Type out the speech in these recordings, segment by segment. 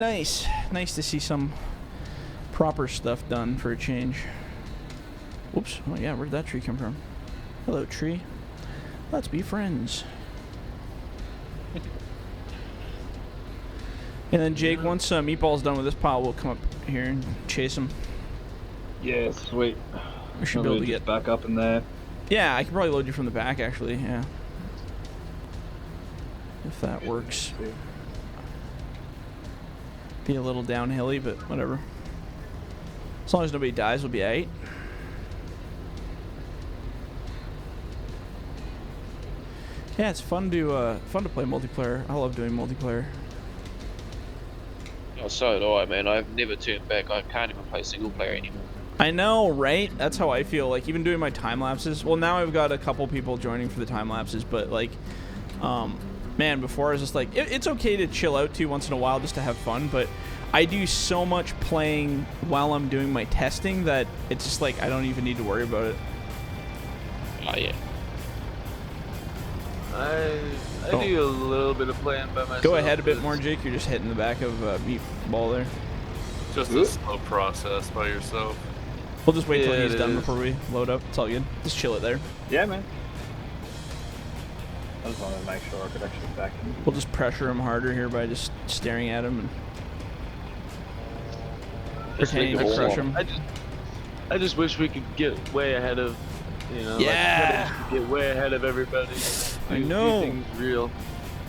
Nice. Nice to see some proper stuff done for a change. Whoops. Oh yeah, where'd that tree come from? Hello, tree. Let's be friends. And then Jake, once Meatball's done with this pile, we'll come up here and chase him. Yeah, sweet. We should be able to get back up in there. Yeah, I can probably load you from the back, actually. Yeah, if that works. Be a little downhilly, but whatever. As long as nobody dies, we'll be alright. Yeah, it's fun to play multiplayer. I love doing multiplayer. Oh, so do I, man. I've never turned back. I can't even play single player anymore. I know, right? That's how I feel. Like, even doing my time lapses. Well, now I've got a couple people joining for the time lapses, but like, man, before I was just like, it's okay to chill out too once in a while just to have fun, but I do so much playing while I'm doing my testing that it's just like I don't even need to worry about it. Oh yeah. I do a little bit of playing by myself. Go ahead a bit more, Jake. You're just hitting the back of Meatball there. Just a slow process by yourself. We'll just wait till he's done before we load up. It's all good. Just chill it there. Yeah, man. I just wanted to make sure I could actually back in. We'll just pressure him harder here by just staring at him and pretending to crush him. I just wish we could get way ahead of, you know, yeah, like, get way ahead of everybody. I know. Things real.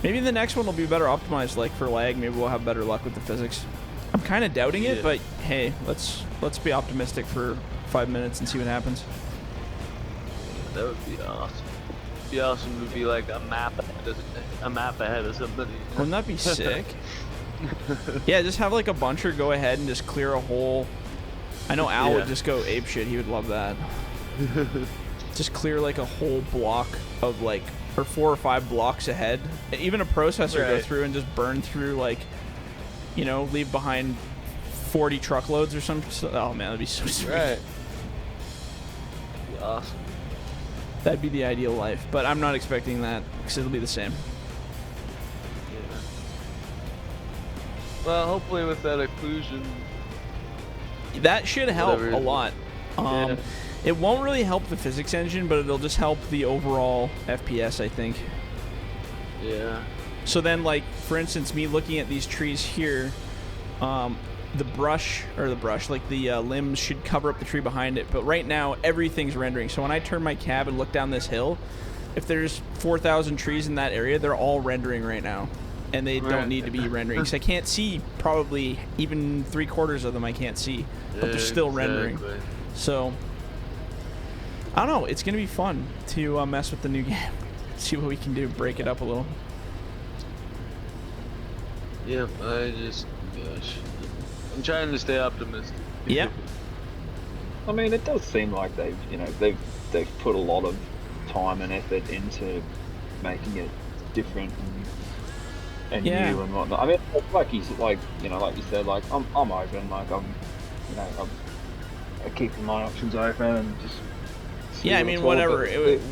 Maybe the next one will be better optimized, like for lag. Maybe we'll have better luck with the physics. I'm kind of doubting it, but hey, let's be optimistic for 5 minutes and see what happens. That would be awesome. It'd be awesome to be like a map ahead of somebody. You know? Wouldn't that be sick? Yeah, just have like a buncher go ahead and just clear a whole. I know Al would just go apeshit. He would love that. Just clear like a whole block of like, or 4 or 5 blocks ahead. Even a processor go through and just burn through like, you know, leave behind 40 truckloads or something. Oh man, that'd be so sweet. Right. That'd be awesome. That'd be the ideal life, but I'm not expecting that because it'll be the same. Yeah. Well, hopefully with that occlusion, that should help a lot. It won't really help the physics engine, but it'll just help the overall FPS, I think. Yeah. So then, like, for instance, me looking at these trees here, the limbs should cover up the tree behind it. But right now, everything's rendering. So when I turn my cab and look down this hill, if there's 4,000 trees in that area, they're all rendering right now. And they don't need to be rendering. Because I can't see probably even 3/4 of them I can't see. But they're still rendering. So, I don't know. It's going to be fun to mess with the new game. See what we can do. Break it up a little. Yeah, gosh, I'm trying to stay optimistic. Yep. I mean, it does seem like they've put a lot of time and effort into making it different and new and whatnot. I mean, like you said, like you said, like I'm open, like I'm keeping my options open and just. Yeah, I mean, whatever.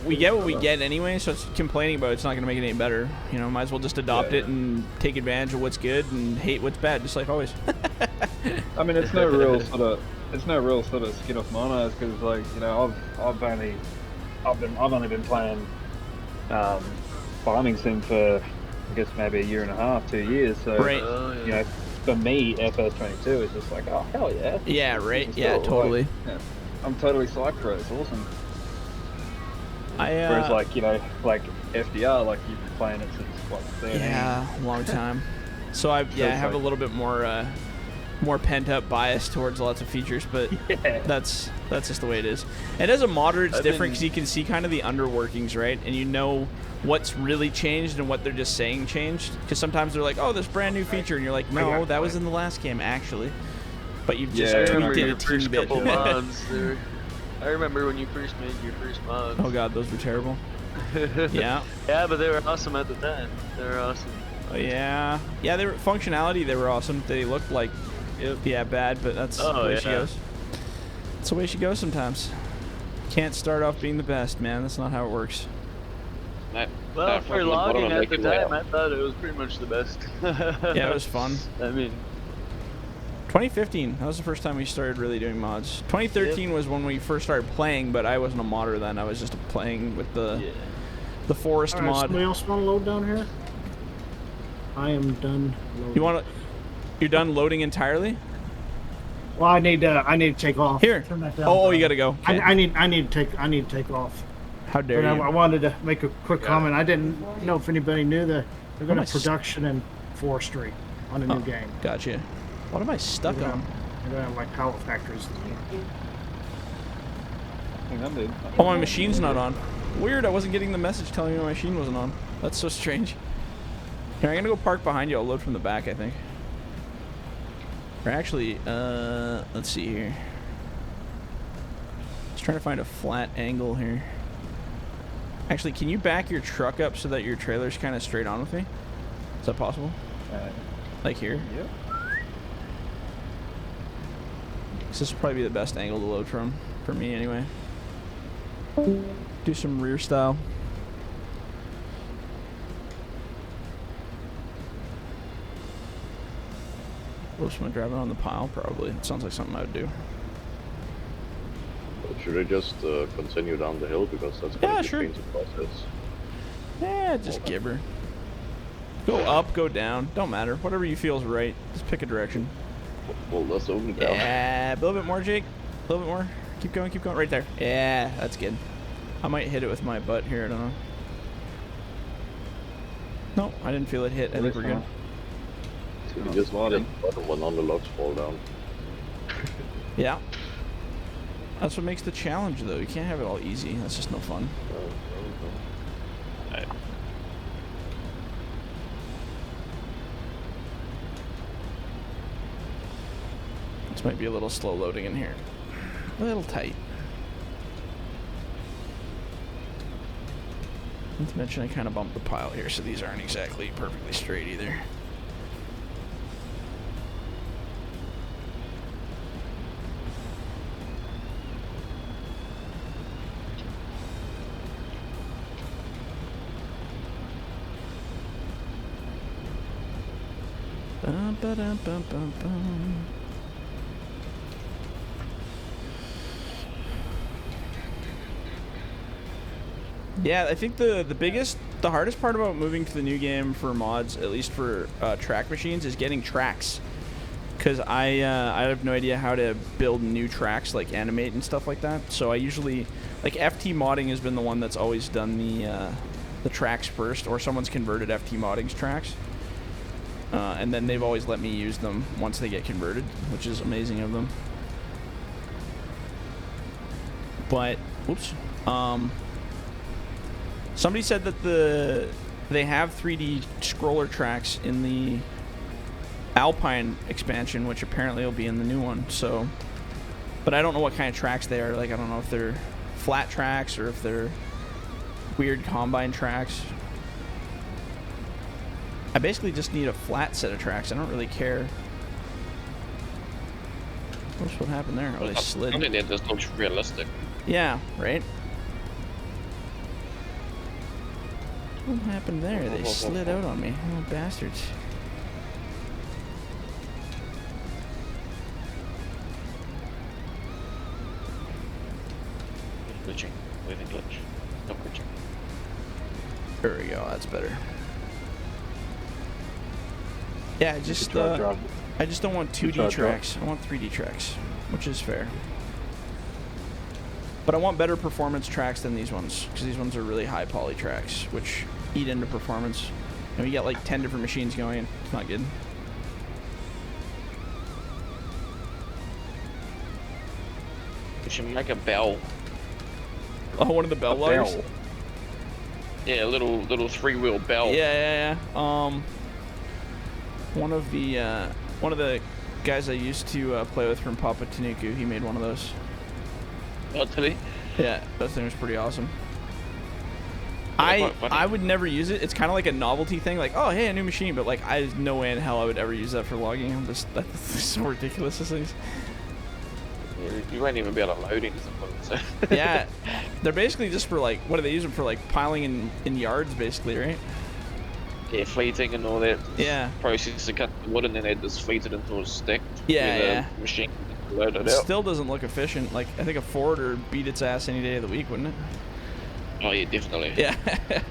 We get what we get anyway, so it's complaining about it's not going to make it any better. You know, might as well just adopt it and take advantage of what's good and hate what's bad, just like always. I mean, it's no real sort of skin off my nose because, like, you know, I've only been playing farming sim for I guess maybe a year and a half, 2 years. So you know, for me, FS19 is just like, oh hell yeah. Yeah, right. Yeah, totally. Like, I'm totally psyched for it. It's awesome. Whereas, like, you know, like FDR, like you've been playing it since what? 13? Yeah, a long time. So I have a little bit more pent up bias towards lots of features, but that's just the way it is. And as a modder, it's different because you can see kind of the underworkings, right? And you know what's really changed and what they're just saying changed. Because sometimes they're like, oh, this brand new feature, and you're like, no, that was in the last game actually. But you've just tweaked it a teeny bit. I remember when you first made your first mods. Oh god, those were terrible. Yeah. Yeah, but they were awesome at the time. They were awesome. Yeah. Yeah, they were functionality. They were awesome. They looked like bad, but that's the way she goes. That's the way she goes sometimes. Can't start off being the best, man. That's not how it works. Well, for logging at the time, I thought it was pretty much the best. Yeah, it was fun. I mean, 2015. That was the first time we started really doing mods. 2013 was when we first started playing, but I wasn't a modder then. I was just playing with the forest All right, mod. somebody else want to load down here? I am done loading. You want to? You're done loading entirely? Well, I need to take off. Here. Turn that down. Oh, you got to go. Okay. I need to take off. How dare But you? I wanted to make a quick comment. I didn't know if anybody knew that they're going Am I to production and forestry on a new game. Gotcha. What am I stuck They're on? going to have like power factories. Hang on, dude. Oh, my machine's not on. Weird, I wasn't getting the message telling me my machine wasn't on. That's so strange. Here, I'm gonna go park behind you. I'll load from the back, I think. Or actually, let's see here. Just trying to find a flat angle here. Actually, can you back your truck up so that your trailer's kind of straight on with me? Is that possible? Like here? Yep. This will probably be the best angle to load from, for me anyway. Do some rear style. Whoops, am I driving on the pile? Probably. It sounds like something I would do. Should I just continue down the hill because that's going to be sure. a painful process? Yeah, just give her. Go up, go down. Don't matter. Whatever you feel is right. Just pick a direction. Well, let's open down. Yeah, a little bit more, Jake. A little bit more. Keep going, keep going. Right there. Yeah, that's good. I might hit it with my butt here. I don't know. No, I didn't feel it hit. I think we're good. You just let the bottom one on the logs fall down. Yeah. That's what makes the challenge, though. You can't have it all easy. That's just no fun. Right. This might be a little slow loading in here. A little tight. Not to mention I kind of bumped the pile here, so these aren't exactly perfectly straight either. Bum, ba-dum, bum, bum, bum. Yeah, I think the hardest part about moving to the new game for mods, at least for track machines, is getting tracks. Because I have no idea how to build new tracks, like animate and stuff like that. So I usually, like FT modding has been the one that's always done the tracks first, or someone's converted FT modding's tracks. And then they've always let me use them once they get converted, which is amazing of them. But, oops. Somebody said that they have 3D scroller tracks in the Alpine expansion, which apparently will be in the new one. So, but I don't know what kind of tracks they are. Like, I don't know if they're flat tracks or if they're weird combine tracks. I basically just need a flat set of tracks. I don't really care. Whoops, what happened there? Oh, they slid. I think this looks realistic. Yeah, right? What happened there? They slid out on me. Oh, bastards. Glitching. Waving glitch. No glitching. There we go. That's better. Yeah, I just don't want 2D tracks. I want 3D tracks, which is fair. But I want better performance tracks than these ones, because these ones are really high poly tracks, which eat into performance. And we get like 10 different machines going. It's not good. We should make a bell. Oh, one of the bell loggers? Yeah, a little 3-wheel bell. Yeah. One of the guys I used to play with from Papa Tanuku, he made one of those. Oh, did he? Yeah, that thing was pretty awesome. I would never use it. It's kind of like a novelty thing, like, oh, hey, a new machine, but like, there's no way in hell I would ever use that for logging. That's so ridiculous, these things. Yeah, you won't even be able to load into them. So. Yeah, they're basically just for like, what do they use them for? Like piling in yards, basically, right? Yeah, fleeting and all that. Yeah. Process to cut the wood and then they just fleet it until it's stacked. Yeah, where yeah. the machine can load it It out. still doesn't look efficient. Like, I think a forwarder would beat its ass any day of the week, wouldn't it? Oh yeah, definitely. Yeah. I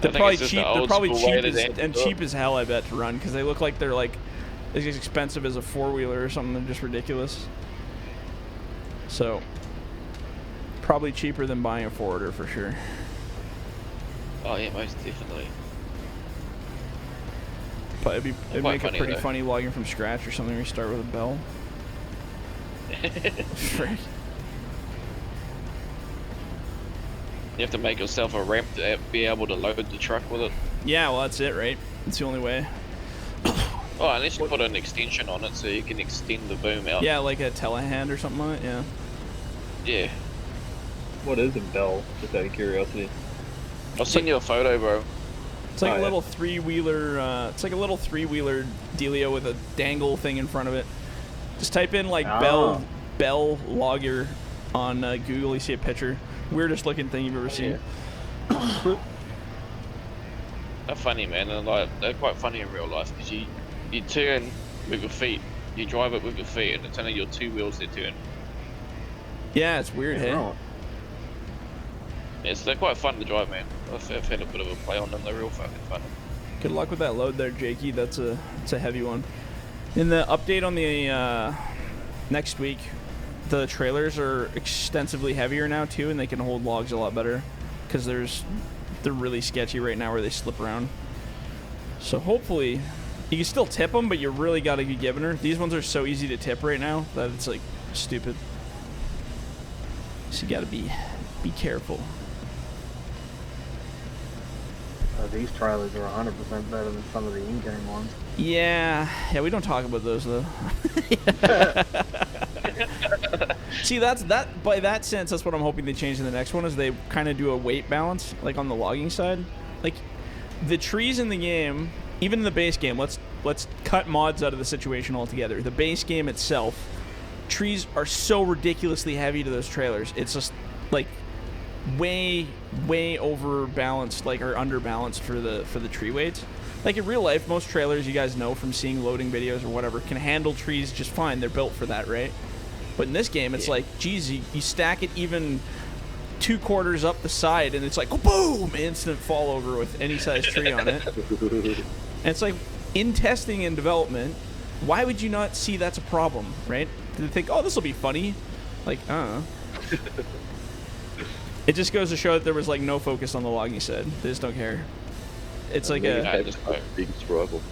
They're think probably it's just cheap. the They're old probably school way cheap that as, they had to and do it. cheap as hell, I bet, to run because they look like they're like as expensive as a four-wheeler or something. They're just ridiculous. So probably cheaper than buying a forwarder for sure. Oh yeah, most definitely. But it'd Quite make funny, it pretty though. funny logging from scratch or something. Where you start with a bell. Frick. You have to make yourself a ramp to be able to load the truck with it. Yeah, well that's it, right? It's the only way. Oh, unless you put an extension on it so you can extend the boom out. Yeah, like a telehand or something on it. Yeah. Yeah. What is a bell? Just out of curiosity. I'll send you a photo, bro. It's like Oh, a yeah. little three-wheeler. It's like a little three-wheeler dealio with a dangle thing in front of it. Just type in like Ah. bell logger on Google. You see a picture. Weirdest looking thing you've ever seen. They're funny, man. And like they're quite funny in real life because you turn with your feet, you drive it with your feet, and it's only your two wheels that turn. Yeah, it's weird, hey? Right. Yes, they're quite fun to drive, man. I've had a bit of a play on them. They're real fucking fun. Good luck with that load there, Jakey. It's a heavy one. In the update on the next week, the trailers are extensively heavier now too, and they can hold logs a lot better because they're really sketchy right now where they slip around. So hopefully you can still tip them, but you really got to be giving her. These ones are so easy to tip right now that it's like stupid. So you got to be careful. These trailers are 100% better than some of the in-game ones. Yeah, we don't talk about those though. See, that by that sense, that's what I'm hoping they change in the next one is they kind of do a weight balance, like on the logging side. Like the trees in the game, even in the base game, let's cut mods out of the situation altogether. The base game itself, trees are so ridiculously heavy to those trailers. It's just like way overbalanced, like or underbalanced for the tree weights. Like in real life, most trailers, you guys know from seeing loading videos or whatever, can handle trees just fine. They're built for that, right? But in this game, it's like, geez, you stack it even 2 quarters up the side, and it's like, oh, boom, instant fall over with any size tree on it. And it's like, in testing and development, why would you not see that's a problem, right? Do they think, oh, this will be funny? Like, I don't know. It just goes to show that there was like no focus on the logging side. They just don't care. It's like Big struggle.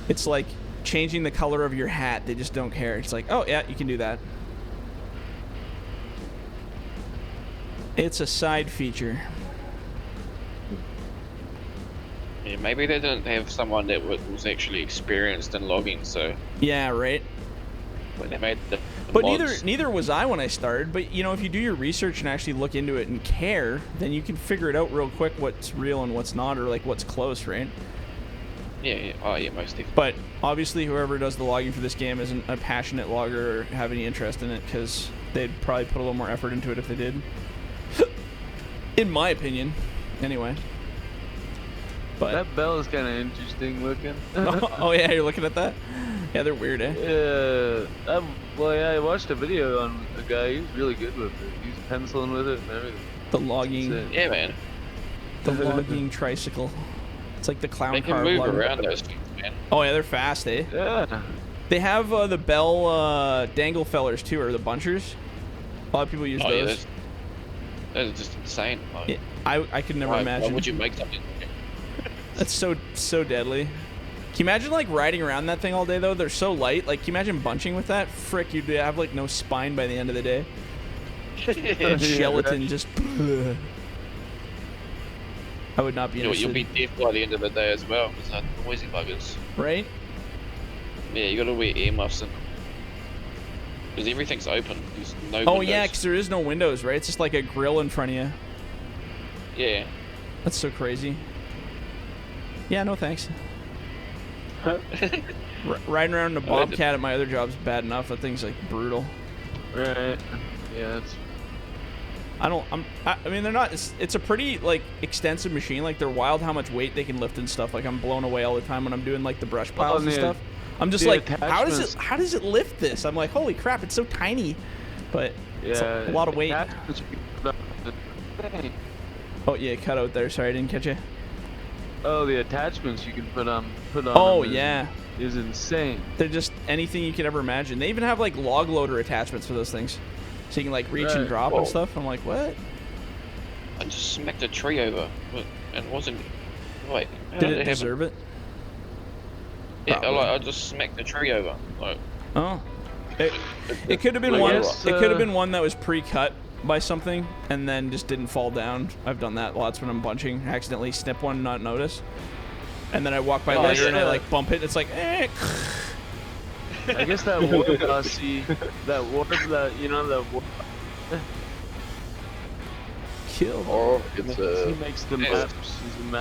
it's like changing the color of your hat. They just don't care. It's like, oh yeah, you can do that. It's a side feature. Yeah, maybe they didn't have someone that was actually experienced in logging, so Yeah, right. when they made the But mods, neither was I when I started. But you know, if you do your research and actually look into it and care, then you can figure it out real quick what's real and what's not, or like what's close, right? yeah, oh yeah, most definitely. But obviously, whoever does the logging for this game isn't a passionate logger or have any interest in it because they'd probably put a little more effort into it if they did. In my opinion, anyway. But That bell is kind of interesting looking. oh yeah, you're looking at that? Yeah, they're weird, eh? Yeah, I watched a video on a guy. He's really good with it. He's penciling with it and everything. The logging, It's, Yeah, man, the logging tricycle. It's like the clown they can car. move logger. around those things, man. Oh yeah, they're fast, eh? yeah. They have the bell dangle fellers too, or the bunchers. A lot of people use Oh yeah, those. those are just insane. Like, Yeah, I could never why imagine. would you make something? That's so deadly. Can you imagine like riding around that thing all day though? They're so light. Like, can you imagine bunching with that? Frick, you'd have like no spine by the end of the day. Gelatin just. I would not be You know, interested. you'll be deaf by the end of the day as well because they're noisy buggers. Right? Yeah, you gotta wear earmuffs because everything's open. There's no Oh windows. yeah, because there is no windows, right? It's just like a grill in front of you. Yeah. That's so crazy. Yeah, no thanks. Riding around in a Bobcat at my other job's bad enough. That thing's like brutal. Right. Yeah, it's. I mean, they're not. It's a pretty like extensive machine. Like they're wild how much weight they can lift and stuff. Like I'm blown away all the time when I'm doing like the brush piles and stuff. I'm just like, how does it lift this? I'm like, holy crap, it's so tiny, but it's a lot of weight. Oh yeah, cut out there. Sorry, I didn't catch you. Oh, the attachments you can put on. Oh yeah, is insane. They're just anything you could ever imagine. They even have like log loader attachments for those things, so you can like reach and drop and stuff. I'm like, what? I just smacked a tree over, but it wasn't. Wait, did it deserve it? Yeah, like I just smacked the tree over. Like, oh, it could have been one. It could have been one that was pre-cut by something and then just didn't fall down. I've done that lots when I'm bunching. I accidentally snip one, not notice, and then I walk by later and I like bump it. It's like, eh. I guess that bouncy, Kill. Or it's he makes the maps.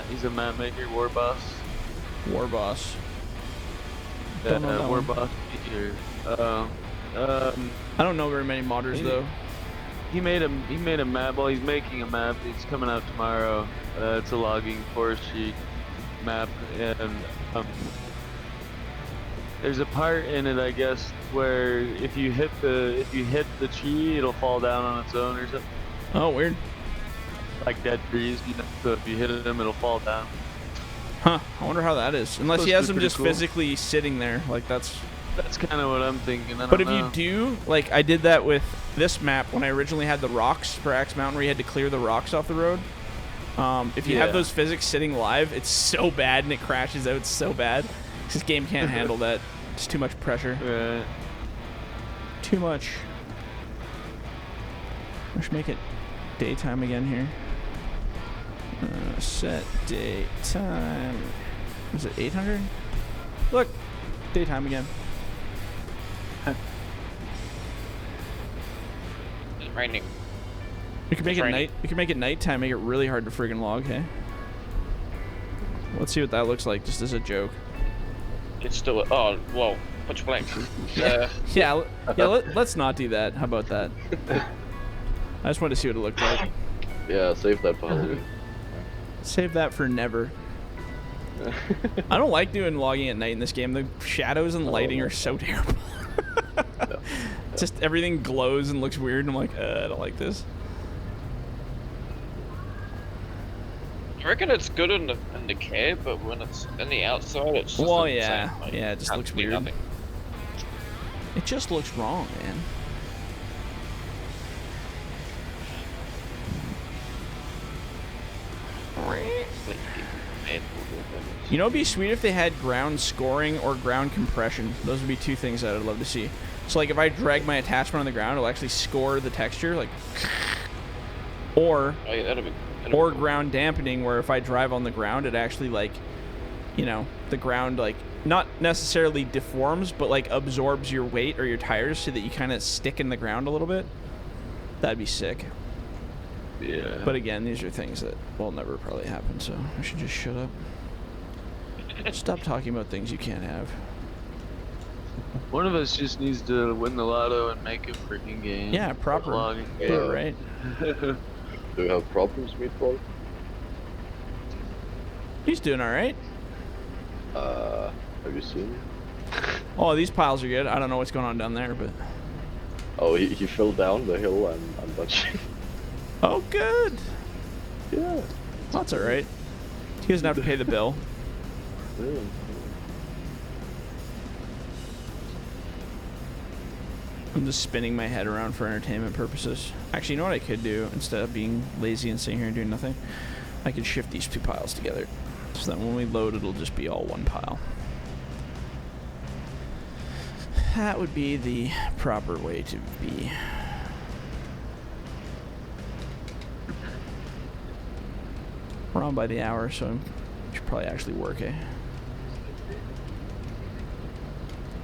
He's a map maker, war boss. War boss. War boss. I don't know very many modders though. He made a map. Well, he's making a map. It's coming out tomorrow. It's a logging forestry map, and there's a part in it, I guess, where if you hit the tree, it'll fall down on its own or something. Oh, weird. Like dead trees, you know. So if you hit them, it'll fall down. Huh. I wonder how that is. Unless he has them just physically sitting there, like that's kind of what I'm thinking. But if you do, like I did that with this map when I originally had the rocks for Axe Mountain, where you had to clear the rocks off the road. If you have those physics sitting live, it's so bad and it crashes out so bad. This game can't handle that. It's too much pressure. Right. Too much. I should make it daytime again here. Set daytime. Was it 800? Look, daytime again. it's raining. We could make it night. We could make it nighttime. Make it really hard to friggin' log. Hey. Let's see what that looks like, just as a joke. It's still. Oh, whoa. Pitch blank. Yeah. Let's not do that. How about that? I just wanted to see what it looked like. Yeah, save that for Halloween. Save that for never. I don't like doing logging at night in this game. The shadows and lighting are so terrible. Just everything glows and looks weird, and I'm like, I don't like this. I reckon it's good in the cab, but when it's in the outside, it's just well, insane. yeah, Like, it just looks weird. Nothing. It just looks wrong, man. You know, it'd be sweet if they had ground scoring or ground compression. Those would be two things that I'd love to see. So, like, if I drag my attachment on the ground, it'll actually score the texture, like, or that'd be or ground dampening, where if I drive on the ground, it actually, like, you know, the ground, like, not necessarily deforms, but, like, absorbs your weight or your tires so that you kind of stick in the ground a little bit. That'd be sick. Yeah. But again, these are things that will never probably happen, so I should just shut up. Stop talking about things you can't have. One of us just needs to win the lotto and make a freaking game. Yeah, proper. Right. Do you have problems, Meatball? He's doing all right. Have you seen? Oh, these piles are good. I don't know what's going on down there, but. Oh, he fell down the hill and bunching. Oh, good. Yeah. That's all right. He doesn't have to pay the bill. Yeah. I'm just spinning my head around for entertainment purposes. Actually, you know what I could do instead of being lazy and sitting here and doing nothing? I could shift these two piles together so that when we load, it'll just be all one pile. That would be the proper way to be. We're on by the hour, so I should probably actually work, eh?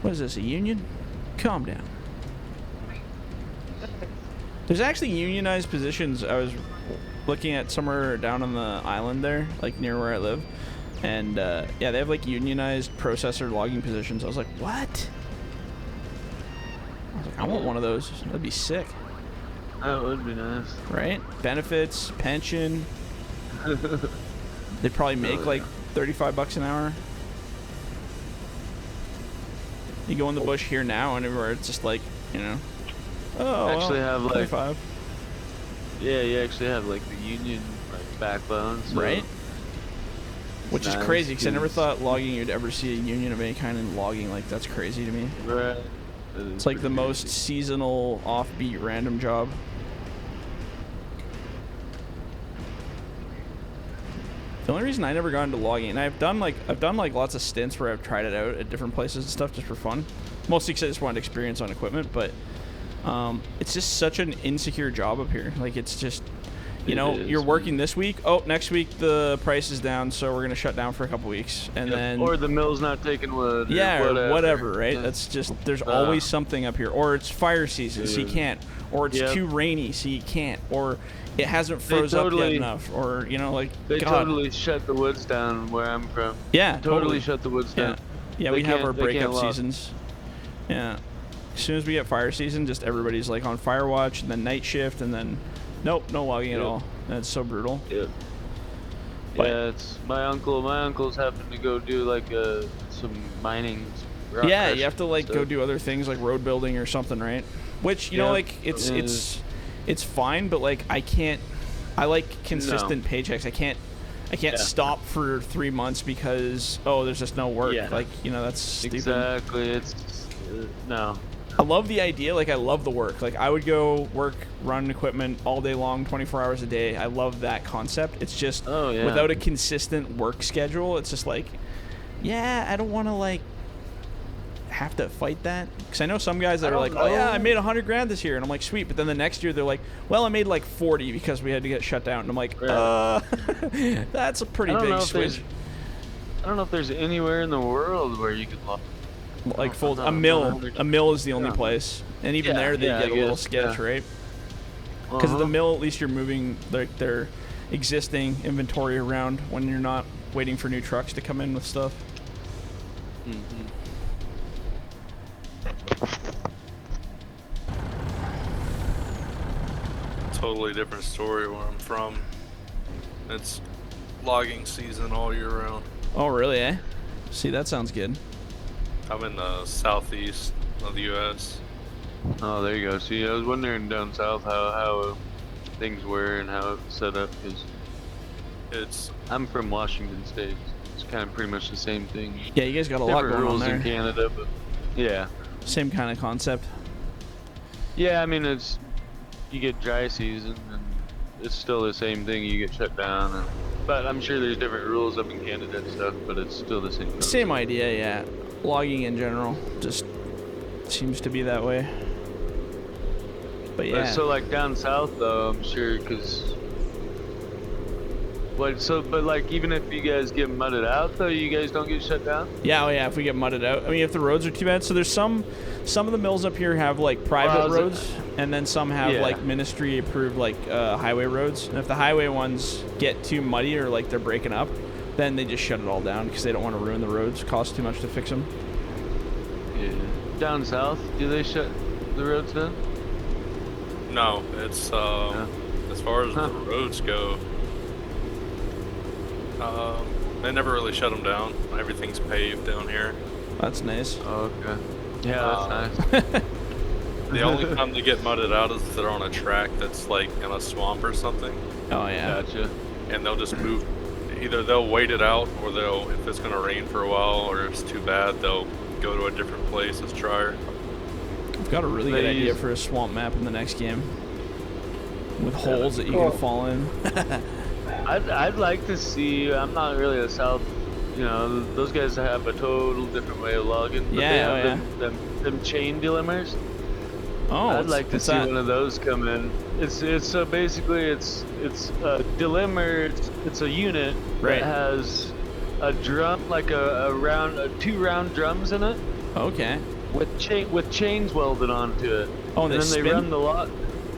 What is this, a union? Calm down. There's actually unionized positions. I was looking at somewhere down on the island there, like near where I live. And yeah, they have like unionized processor logging positions. I was like, what? I was like, I want one of those. That'd be sick. That would be nice. Right? Benefits, pension. They probably make like $35 an hour. You go in the bush here now, and everywhere it's just like, you know. Oh, actually have like 25. Yeah, you actually have like the union like backbone, so right? Which is nice, crazy because I never 'cause- thought logging you'd ever see a union of any kind in logging. Like that's crazy to me. Right. It's like the most seasonal, offbeat, random job. The only reason I never got into logging, and I've done like lots of stints where I've tried it out at different places and stuff just for fun. Mostly because I just wanted experience on equipment, but it's just such an insecure job up here. Like it's just, you know, you're working this week. Oh, next week the price is down, so we're gonna shut down for a couple weeks, and then or the mill's not taking wood. yeah, or whatever, right? Yeah. That's just there's always something up here, or it's fire season, so you can't, or it's too rainy, so you can't, or it hasn't froze up yet enough, or you know, like they God. totally shut the woods down where I'm from. Yeah, Totally shut the woods down. Yeah, They we have can't- our they can't breakup log. seasons. Yeah. As soon as we get fire season, just everybody's like on fire watch, and then night shift, and then nope, no logging at all. That's so brutal. Yep. But- Yeah, it's my uncle's having to go do like some mining. rock Yeah, crushing you have to like stuff. go do other things like road building or something, right? Which you know, Yeah. like it's fine, but like I like consistent paychecks. I can't stop for 3 months because there's just no work. Yeah. Like you know that's stupid. Exactly. It's no. I love the idea. Like I love the work. Like I would go work, run equipment all day long, 24 hours a day. I love that concept. It's just without a consistent work schedule, it's just like, yeah, I don't want to like have to fight that. Because I know some guys that are like, oh yeah, I made $100,000 this year, and I'm like, sweet. But then the next year they're like, well, I made like 40 because we had to get shut down. And I'm like, that's a pretty big switch. I don't know if there's anywhere in the world where you could log. Like a mill is the only place, and even there they get a little sketch, right? Because of the mill, at least you're moving their existing inventory around when you're not waiting for new trucks to come in with stuff. Totally different story where I'm from. It's logging season all year round. Oh, really, eh? See, that sounds good. I'm in the southeast of the U.S. Oh, there you go. See, I was wondering down south how things were and how it's set up, because I'm from Washington State. It's kind of pretty much the same thing. Yeah, you guys got a lot Different going on rules there. in Canada, but yeah. Same kind of concept. Yeah, I mean, you get dry season and it's still the same thing. You get shut down, but I'm sure there's different rules up in Canada and stuff. But it's still the same. Same idea, yeah. Logging in general just seems to be that way. But yeah. So like down south though, I'm sure, because but like even if you guys get mudded out though, you guys don't get shut down? Yeah, oh yeah, if we get mudded out. I mean, if the roads are too bad. So there's some of the mills up here have like private roads, and then some have like ministry approved like highway roads. And if the highway ones get too muddy or like they're breaking up, then they just shut it all down because they don't want to ruin the roads. Costs too much to fix them. Yeah. Down south, do they shut the roads down? No, it's as far as the roads go, they never really shut them down. Everything's paved down here. That's nice. Oh, okay. Yeah, that's nice. The only time they get mudded out is if they're on a track that's like in a swamp or something. Oh yeah. Gotcha. And they'll just move. Either they'll wait it out, or they'll, if it's gonna rain for a while, or it's too bad, they'll go to a different place as drier. I've got a really good idea for a swamp map in the next game, with holes that you can fall in. I'd like to see. I'm not really a south. You know, those guys have a total different way of logging. But they have them chain dilemmas. Oh, I'd like to see one of those come in. It's so basically it's a dilemma. It's a unit that has a drum, like two round drums in it. Okay. With chains welded onto it. Oh, and then they run the log.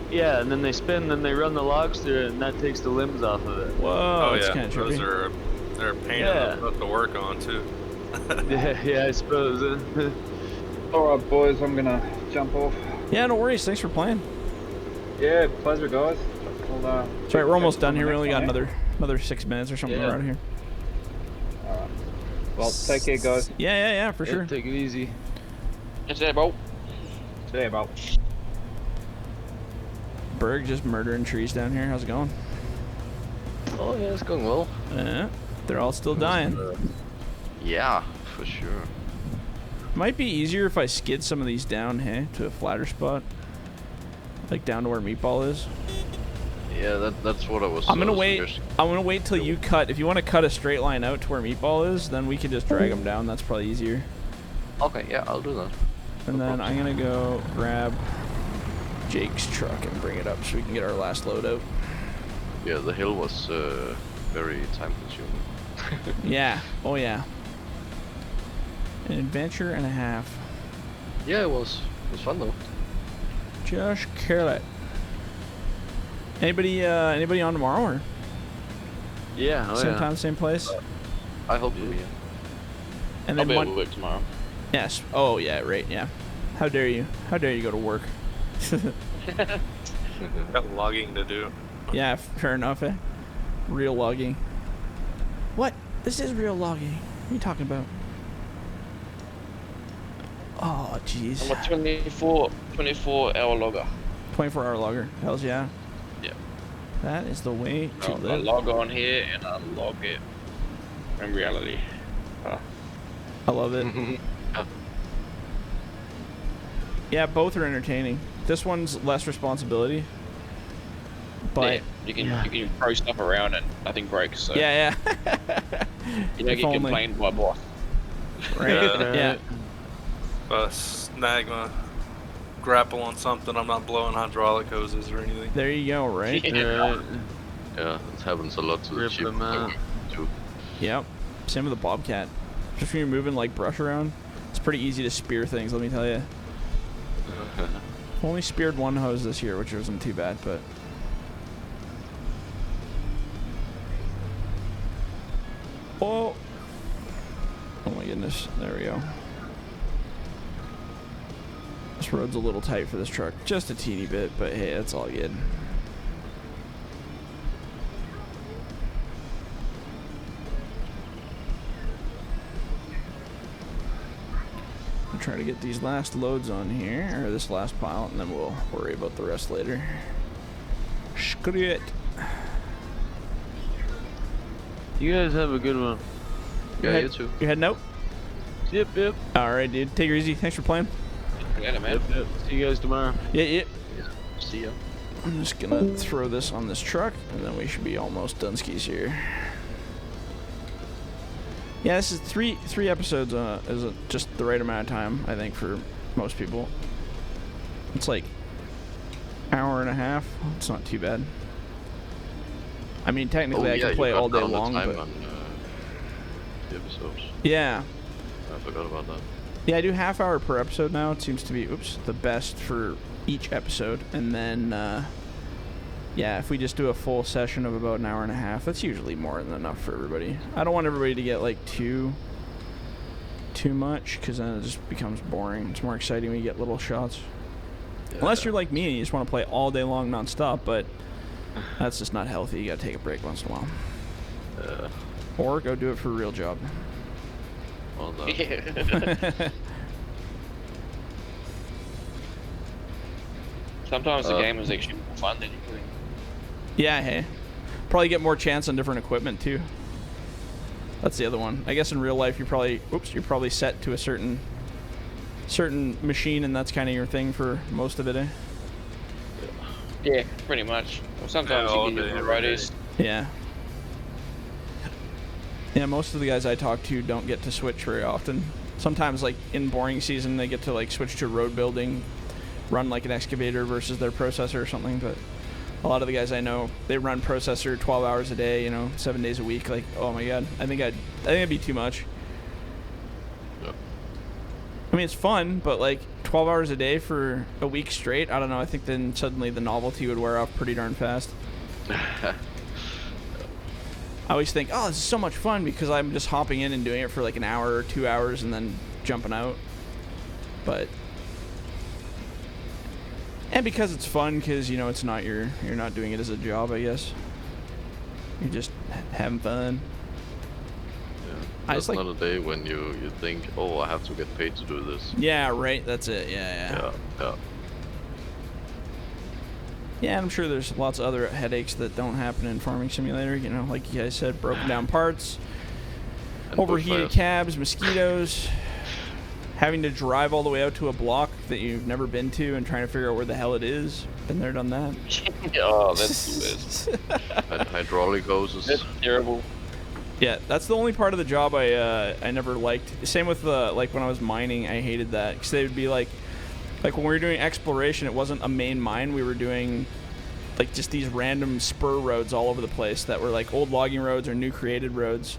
Yeah, and then they spin, then they run the logs through it, and that takes the limbs off of it. Whoa, that's yeah, kind of trippy. those they're a pain in the butt to work on too. yeah, I suppose. All right, boys, I'm gonna jump off. Yeah, no worries. Thanks for playing. Yeah, pleasure, guys. We'll, Sorry, we're almost done here. We only got another 6 minutes or something around here. Alright. Well, take care, guys. Yeah, for sure. Take it easy. It's there, bro. See ya, bro. Berg just murdering trees down here. How's it going? Oh yeah, it's going well. Yeah, they're all still dying. Yeah, for sure. Might be easier if I skid some of these down, hey, to a flatter spot. Like down to where Meatball is. Yeah, that's what I was. I'm gonna wait. I'm gonna wait till you cut. If you want to cut a straight line out to where Meatball is, then we can just drag them down. That's probably easier. Okay, yeah, I'll do that. And then I'm gonna go grab Jake's truck and bring it up so we can get our last load out. Yeah, the hill was very time consuming. Yeah. Oh yeah. An adventure and a half. Yeah, it was fun though. Just kill it. Anybody on tomorrow or Yeah, same time, same place? I hope to be. Yeah. And I'll then be able to work tomorrow. Yes. Oh yeah, right. Yeah. How dare you? How dare you go to work? Got logging to do. Yeah, fair enough. Eh? Real logging. What? This is real logging. What are you talking about? Oh, jeez. I'm a 24-hour logger. 24-hour logger. Hells yeah. Yeah. That is the way to I live. log on here and I log it in reality. I love it. Yeah, both are entertaining. This one's less responsibility. But yeah, you can throw stuff around and nothing breaks. So yeah. you don't get complained by boss. Right. Yeah. Snag my grapple on something. I'm not blowing hydraulic hoses or anything. There you go. Right. Yeah. Yeah, it happens a lot to the Rip Jeep. them out. Too. Yep. Same with the Bobcat. Just when you're moving like brush around, it's pretty easy to spear things. Let me tell you. Only speared one hose this year, which wasn't too bad, but. Oh. Oh my goodness. There we go. This road's a little tight for this truck. Just a teeny bit, but hey, that's all good. I'll try to get these last loads on here, or this last pile, and then we'll worry about the rest later. Screw it. You guys have a good one. Yeah, you too. You heading out? Yep. Alright, dude. Take her easy. Thanks for playing. Yeah, man. Yep. See you guys tomorrow. Yeah. See ya. I'm just gonna throw this on this truck, and then we should be almost done skis here. Yeah, this is three episodes. Is just the right amount of time, I think, for most people. It's like hour and a half. It's not too bad. I mean, technically, I can play all day long, but on, the episodes. Yeah. I forgot about that. Yeah, I do half hour per episode now. It seems to be the best for each episode, and then yeah, if we just do a full session of about an hour and a half, that's usually more than enough for everybody. I don't want everybody to get like too much, because then it just becomes boring. It's more exciting when you get little shots. Yeah. Unless you're like me and you just want to play all day long nonstop, but that's just not healthy. You gotta take a break once in a while. Or go do it for a real job. Well done. Sometimes the game is actually more fun than you think. Yeah, hey. Probably get more chance on different equipment too. That's the other one. I guess in real life you're probably set to a certain machine, and that's kind of your thing for most of it, eh? Yeah, pretty much. Well, sometimes you get your varieties. Yeah. Yeah, most of the guys I talk to don't get to switch very often. Sometimes, like, in boring season, they get to, like, switch to road building, run, like, an excavator versus their processor or something, but a lot of the guys I know, they run processor 12 hours a day, 7 days a week. Like, oh my god, I think it'd be too much. Yep. I mean, it's fun, but, like, 12 hours a day for a week straight, I don't know, I think then suddenly the novelty would wear off pretty darn fast. I always think, oh, this is so much fun because I'm just hopping in and doing it for like an hour or 2 hours and then jumping out. But And because it's fun, because, you know, it's not you're not doing it as a job, I guess. You're just having fun. Yeah. I That's just not a day when you think, oh, I have to get paid to do this. Yeah, right. That's it. Yeah. Yeah, I'm sure there's lots of other headaches that don't happen in Farming Simulator. You know, like you guys said, broken down parts, And overheated bushfires. cabs, mosquitoes, having to drive all the way out to a block that you've never been to and trying to figure out where the hell it is. Been there, done that. Oh, that's the worst. Hydraulic hoses. That's terrible. Yeah, that's the only part of the job I never liked. Same with like when I was mining, I hated that because they would be like when we were doing exploration, it wasn't a main mine. We were doing like just these random spur roads all over the place that were like old logging roads or new created roads.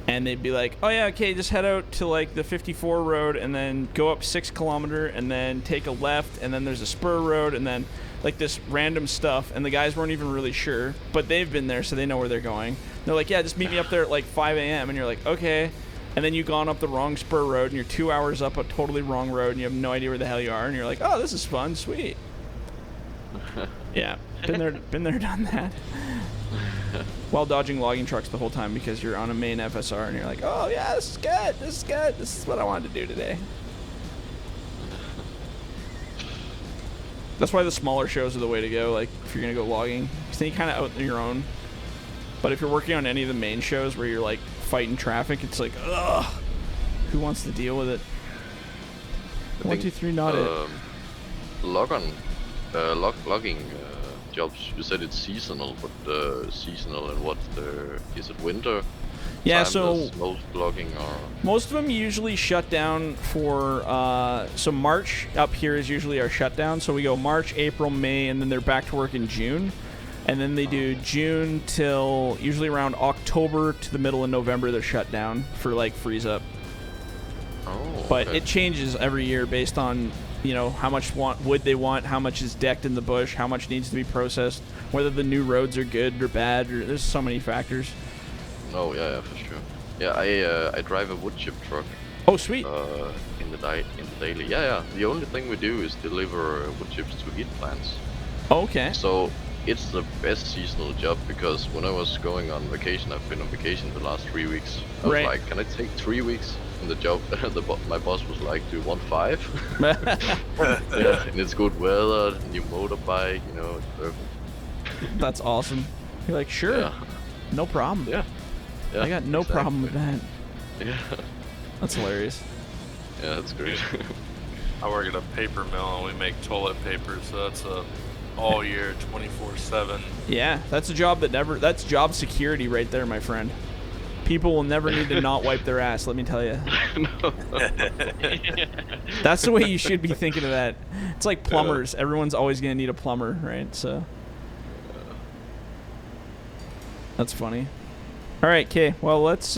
And they'd be like, oh yeah, okay, just head out to like the 54 road and then go up 6 kilometer and then take a left and then there's a spur road and then like this random stuff. And the guys weren't even really sure, but they've been there so they know where they're going. They're like, yeah, just meet me up there at like 5 a.m. And you're like, okay. And then you've gone up the wrong spur road and you're 2 hours up a totally wrong road and you have no idea where the hell you are. And you're like, oh, this is fun, sweet. Yeah, been there, done that. While dodging logging trucks the whole time because you're on a main FSR and you're like, oh yeah, this is good, this is what I wanted to do today. That's why the smaller shows are the way to go, like if you're gonna go logging, because then you kind of out on your own. But if you're working on any of the main shows where you're like fighting traffic, it's like, ugh, who wants to deal with it? 1, 2, 3, not it. Logging jobs, you said it's seasonal, but seasonal and what? Is it winter? Yeah, time so does most logging or most of them usually shut down for, so March up here is usually our shutdown. So we go March, April, May, and then they're back to work in June. And then they do June till usually around October to the middle of November they're shut down for like freeze up. oh, But okay. it changes every year based on, you know, how much wood they want, how much is decked in the bush, how much needs to be processed, whether the new roads are good or bad, or there's so many factors. Oh yeah, for sure. Yeah, I drive a wood chip truck. Oh, sweet. In the daily. Yeah. The only thing we do is deliver wood chips to heat plants. Okay. So it's the best seasonal job because when I was going on vacation, I've been on vacation the last 3 weeks. I was Right. like, can I take 3 weeks in the job? My boss was like, do you want 5? Yeah, and it's good weather, new motorbike, you know, it's perfect. That's awesome. You're like, sure, Yeah. no problem. Yeah. I got no problem with that. Yeah. That's hilarious. Yeah, that's great. I work at a paper mill and we make toilet paper, so that's all year, 24/7. Yeah, that's a job that's job security right there, my friend. People will never need to not wipe their ass, let me tell you. That's the way you should be thinking of that. It's like plumbers. Everyone's always going to need a plumber, right? So that's funny. All right, Kay. Well, let's